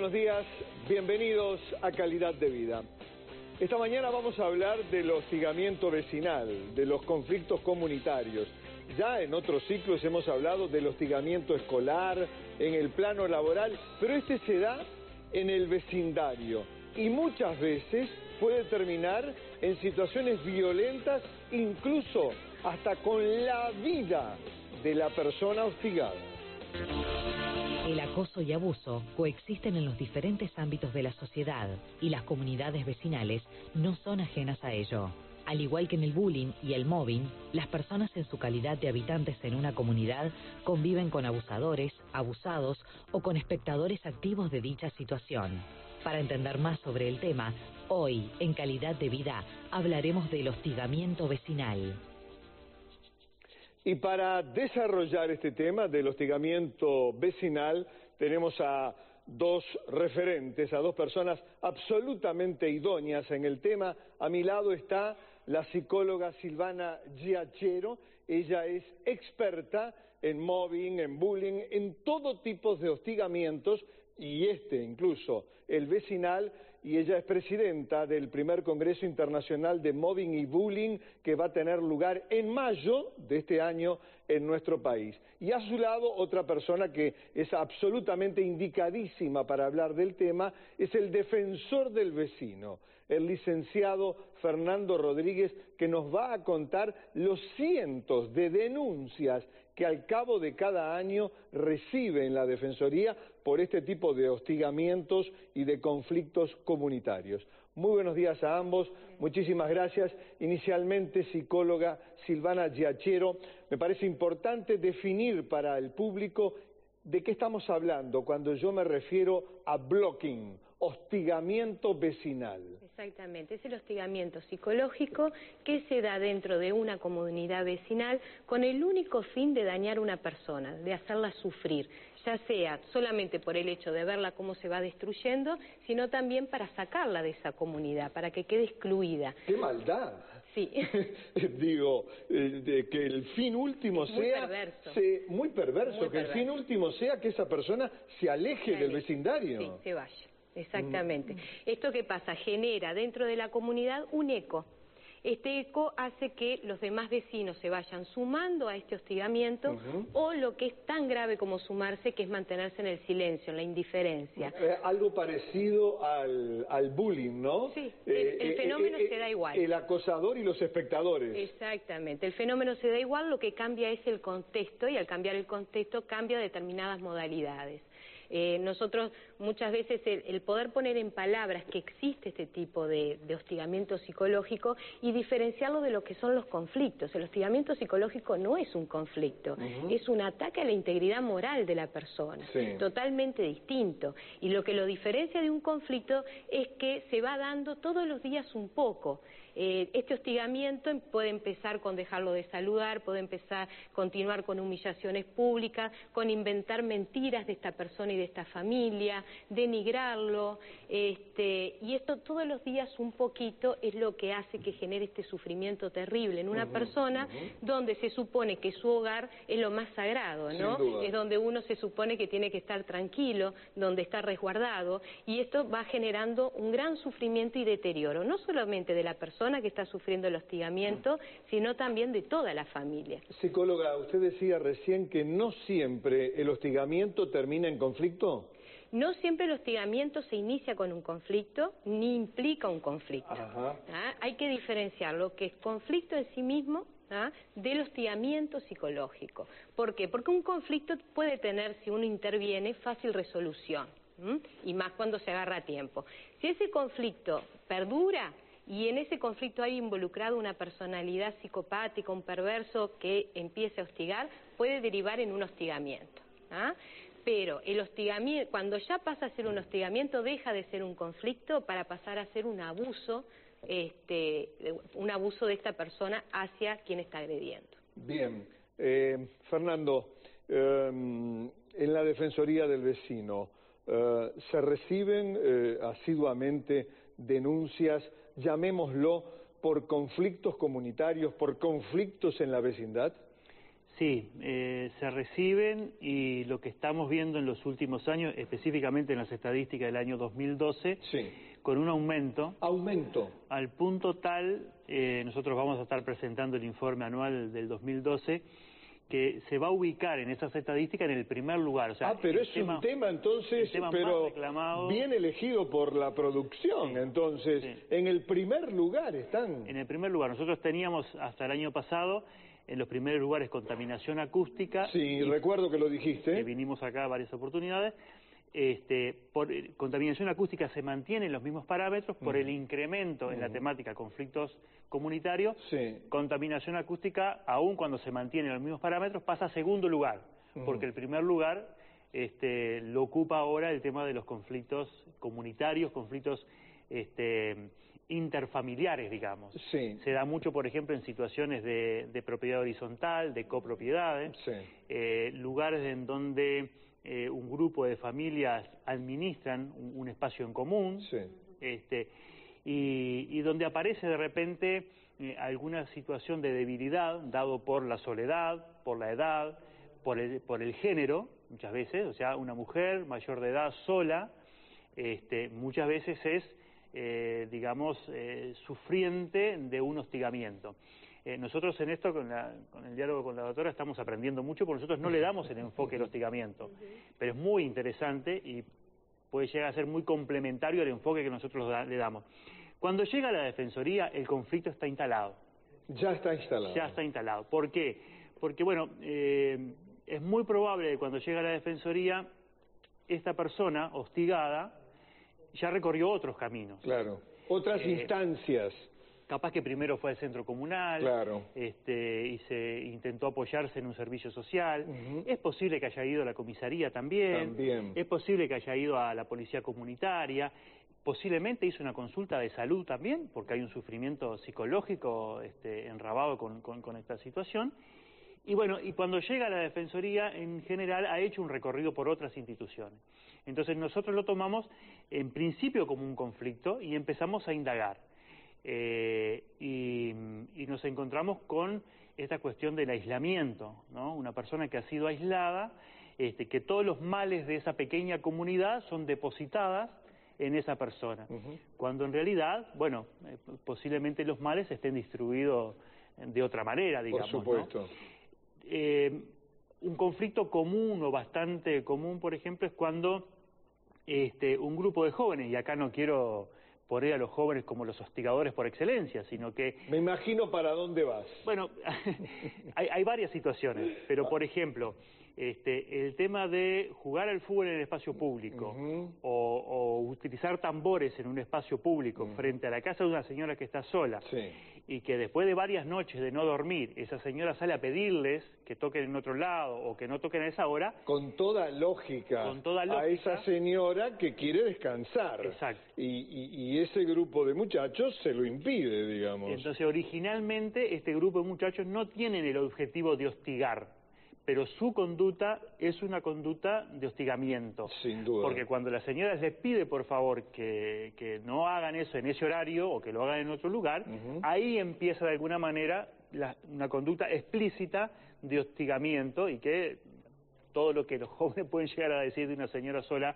buenos días, bienvenidos a Calidad de Vida. Esta mañana vamos a hablar del hostigamiento vecinal, de los conflictos comunitarios. Ya en otros ciclos hemos hablado del hostigamiento escolar, en el plano laboral, pero este se da en el vecindario y muchas veces puede terminar en situaciones violentas, incluso hasta con la vida de la persona hostigada. El acoso y abuso coexisten en los diferentes ámbitos de la sociedad y las comunidades vecinales no son ajenas a ello. Al igual que en el bullying y el mobbing, las personas en su calidad de habitantes en una comunidad conviven con abusadores, abusados o con espectadores activos de dicha situación. Para entender más sobre el tema, hoy, en Calidad de Vida, hablaremos del hostigamiento vecinal. Y para desarrollar este tema del hostigamiento vecinal, tenemos a dos referentes, a dos personas absolutamente idóneas en el tema. A mi lado está la psicóloga Silvana Giachero. Ella es experta en mobbing, en bullying, en todo tipo de hostigamientos, y incluso el vecinal, y ella es presidenta del primer Congreso Internacional de Mobbing y Bullying que va a tener lugar en mayo de este año en nuestro país. Y a su lado otra persona que es absolutamente indicadísima para hablar del tema, es el defensor del vecino, el licenciado Fernando Rodríguez, que nos va a contar los cientos de denuncias que al cabo de cada año recibe en la Defensoría por este tipo de hostigamientos y de conflictos comunitarios. Muy buenos días a ambos, muchísimas gracias. Inicialmente, psicóloga Silvana Giachero, me parece importante definir para el público de qué estamos hablando cuando yo me refiero a blocking, hostigamiento vecinal. Exactamente, es el hostigamiento psicológico que se da dentro de una comunidad vecinal con el único fin de dañar a una persona, de hacerla sufrir, ya sea solamente por el hecho de verla cómo se va destruyendo, sino también para sacarla de esa comunidad, para que quede excluida. ¡Qué maldad! Sí. Digo, de que el fin último es muy sea... perverso. Muy perverso, que el fin último sea que esa persona se aleje del vecindario. Sí, se vaya. Exactamente. ¿Esto qué pasa? Genera dentro de la comunidad un eco. Este eco hace que los demás vecinos se vayan sumando a este hostigamiento o lo que es tan grave como sumarse, que es mantenerse en el silencio, en la indiferencia. Algo parecido al bullying, ¿no? Sí, el fenómeno se da igual. El acosador y los espectadores. Exactamente, el fenómeno se da igual, lo que cambia es el contexto y al cambiar el contexto cambia determinadas modalidades. Nosotros muchas veces el poder poner en palabras que existe este tipo de hostigamiento psicológico y diferenciarlo de lo que son los conflictos. El hostigamiento psicológico no es un conflicto, es un ataque a la integridad moral de la persona, totalmente distinto. Y lo que lo diferencia de un conflicto es que se va dando todos los días un poco. Este hostigamiento puede empezar con dejarlo de saludar, puede continuar con humillaciones públicas, con inventar mentiras de esta persona y de esta familia, denigrarlo, y esto todos los días un poquito es lo que hace que genere este sufrimiento terrible en una persona donde se supone que su hogar es lo más sagrado, ¿no? Es donde uno se supone que tiene que estar tranquilo, donde está resguardado, y esto va generando un gran sufrimiento y deterioro, no solamente de la persona que está sufriendo el hostigamiento, sino también de toda la familia. Psicóloga, usted decía recién que no siempre el hostigamiento termina en conflicto. No siempre el hostigamiento se inicia con un conflicto, ni implica un conflicto. Hay que diferenciar lo que es conflicto en sí mismo del hostigamiento psicológico. ¿Por qué? Porque un conflicto puede tener, si uno interviene, fácil resolución, y más cuando se agarra a tiempo. Si ese conflicto perdura, y en ese conflicto hay involucrado una personalidad psicopática, un perverso que empiece a hostigar, puede derivar en un hostigamiento. Pero el hostigamiento, cuando ya pasa a ser un hostigamiento, deja de ser un conflicto para pasar a ser un abuso de esta persona hacia quien está agrediendo. Bien. Fernando, en la Defensoría del Vecino, ¿se reciben asiduamente denuncias, llamémoslo, por conflictos comunitarios, por conflictos en la vecindad? Sí, se reciben, y lo que estamos viendo en los últimos años, específicamente en las estadísticas del año 2012, sí, con un aumento. Aumento. Al punto tal, nosotros vamos a estar presentando el informe anual del 2012, que se va a ubicar en esas estadísticas en el primer lugar. O sea, pero es un tema entonces, pero más reclamado, bien elegido por la producción, sí, entonces, sí. En el primer lugar están. En el primer lugar, nosotros teníamos hasta el año pasado, en los primeros lugares, contaminación acústica. Sí, recuerdo que lo dijiste. Que vinimos acá a varias oportunidades. Por contaminación acústica se mantienen los mismos parámetros, por el incremento en la temática conflictos comunitarios. Sí. Contaminación acústica, aun cuando se mantienen los mismos parámetros, pasa a segundo lugar, porque el primer lugar lo ocupa ahora el tema de los conflictos comunitarios, conflictos interfamiliares, digamos. Sí. Se da mucho, por ejemplo, en situaciones de propiedad horizontal, de copropiedades, lugares en donde un grupo de familias administran un espacio en común, y donde aparece de repente alguna situación de debilidad, dado por la soledad, por la edad, por el género, muchas veces. O sea, una mujer mayor de edad sola, muchas veces es, digamos, sufriente de un hostigamiento. Nosotros en esto, con el diálogo con la doctora, estamos aprendiendo mucho, porque nosotros no le damos el enfoque al hostigamiento, pero es muy interesante y puede llegar a ser muy complementario al enfoque que nosotros le damos. Cuando llega a la Defensoría, el conflicto está instalado. Ya está instalado. Ya está instalado. ¿Por qué? Porque, bueno, es muy probable que cuando llega a la Defensoría, esta persona hostigada ya recorrió otros caminos. Claro, otras instancias. Capaz que primero fue al centro comunal, claro, y se intentó apoyarse en un servicio social. Es posible que haya ido a la comisaría también. Es posible que haya ido a la policía comunitaria. Posiblemente hizo una consulta de salud también, porque hay un sufrimiento psicológico enrabado con esta situación. Y bueno, y cuando llega a la Defensoría, en general, ha hecho un recorrido por otras instituciones. Entonces nosotros lo tomamos en principio como un conflicto y empezamos a indagar. Y nos encontramos con esta cuestión del aislamiento, ¿no? Una persona que ha sido aislada, que todos los males de esa pequeña comunidad son depositadas en esa persona, cuando en realidad, bueno, posiblemente los males estén distribuidos de otra manera, digamos. Por supuesto. ¿No? Un conflicto común o bastante común, por ejemplo, es cuando un grupo de jóvenes, y acá no quiero poner a los jóvenes como los hostigadores por excelencia, sino que... Me imagino para dónde vas. Bueno, hay varias situaciones, pero por ejemplo, el tema de jugar al fútbol en el espacio público, o utilizar tambores en un espacio público frente a la casa de una señora que está sola, y que después de varias noches de no dormir, esa señora sale a pedirles que toquen en otro lado o que no toquen a esa hora. Con toda lógica. A esa señora que quiere descansar. Exacto. Y ese grupo de muchachos se lo impide, digamos. Entonces, originalmente, este grupo de muchachos no tienen el objetivo de hostigar, pero su conducta es una conducta de hostigamiento. Sin duda. Porque cuando la señora les pide, por favor, que no hagan eso en ese horario o que lo hagan en otro lugar, ahí empieza de alguna manera una conducta explícita de hostigamiento, y que todo lo que los jóvenes pueden llegar a decir de una señora sola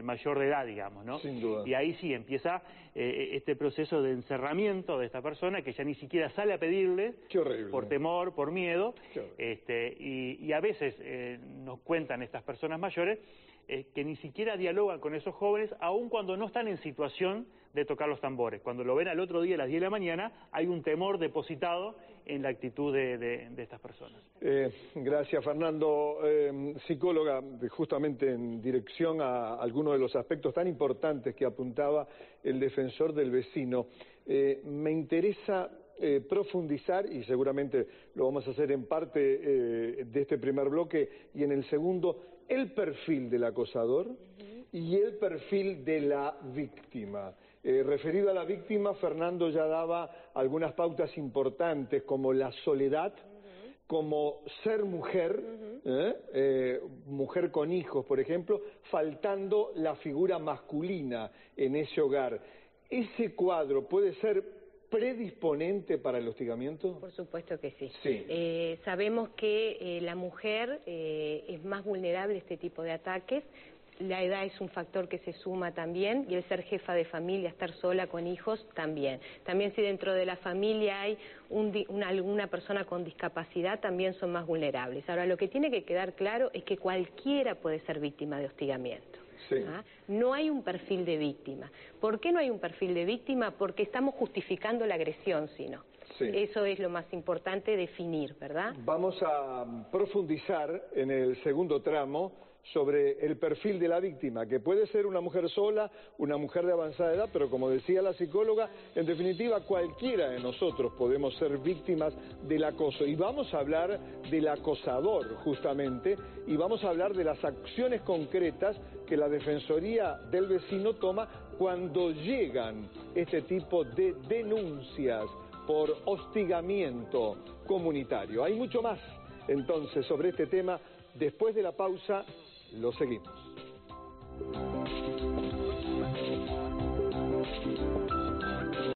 mayor de edad, digamos, ¿no? Sin duda. Y ahí sí empieza este proceso de encerramiento de esta persona, que ya ni siquiera sale a pedirle. Qué horrible. Por temor, por miedo. Y a veces nos cuentan estas personas mayores que ni siquiera dialogan con esos jóvenes, aun cuando no están en situación de tocar los tambores. Cuando lo ven al otro día a las 10 de la mañana, hay un temor depositado en la actitud de estas personas. Gracias, Fernando. Psicóloga, justamente en dirección a algunos de los aspectos tan importantes que apuntaba el defensor del vecino, me interesa profundizar, y seguramente lo vamos a hacer en parte de este primer bloque, y en el segundo, el perfil del acosador y el perfil de la víctima. Referido a la víctima, Fernando ya daba algunas pautas importantes, como la soledad, como ser mujer, mujer con hijos, por ejemplo, faltando la figura masculina en ese hogar. Ese cuadro puede ser predisponente para el hostigamiento? Por supuesto que sí. Sí. Sabemos que la mujer es más vulnerable a este tipo de ataques. La edad es un factor que se suma también, y el ser jefa de familia, estar sola con hijos, también. También si dentro de la familia hay alguna persona con discapacidad, también son más vulnerables. Ahora, lo que tiene que quedar claro es que cualquiera puede ser víctima de hostigamiento. Sí. No hay un perfil de víctima. ¿Por qué no hay un perfil de víctima? Porque estamos justificando la agresión, sino. Sí. Eso es lo más importante definir, ¿verdad? Vamos a profundizar en el segundo tramo sobre el perfil de la víctima, que puede ser una mujer sola, una mujer de avanzada edad, pero como decía la psicóloga, en definitiva cualquiera de nosotros podemos ser víctimas del acoso. Y vamos a hablar del acosador, justamente, y vamos a hablar de las acciones concretas que la Defensoría del Vecino toma cuando llegan este tipo de denuncias por hostigamiento comunitario. Hay mucho más, entonces, sobre este tema. Después de la pausa, lo seguimos.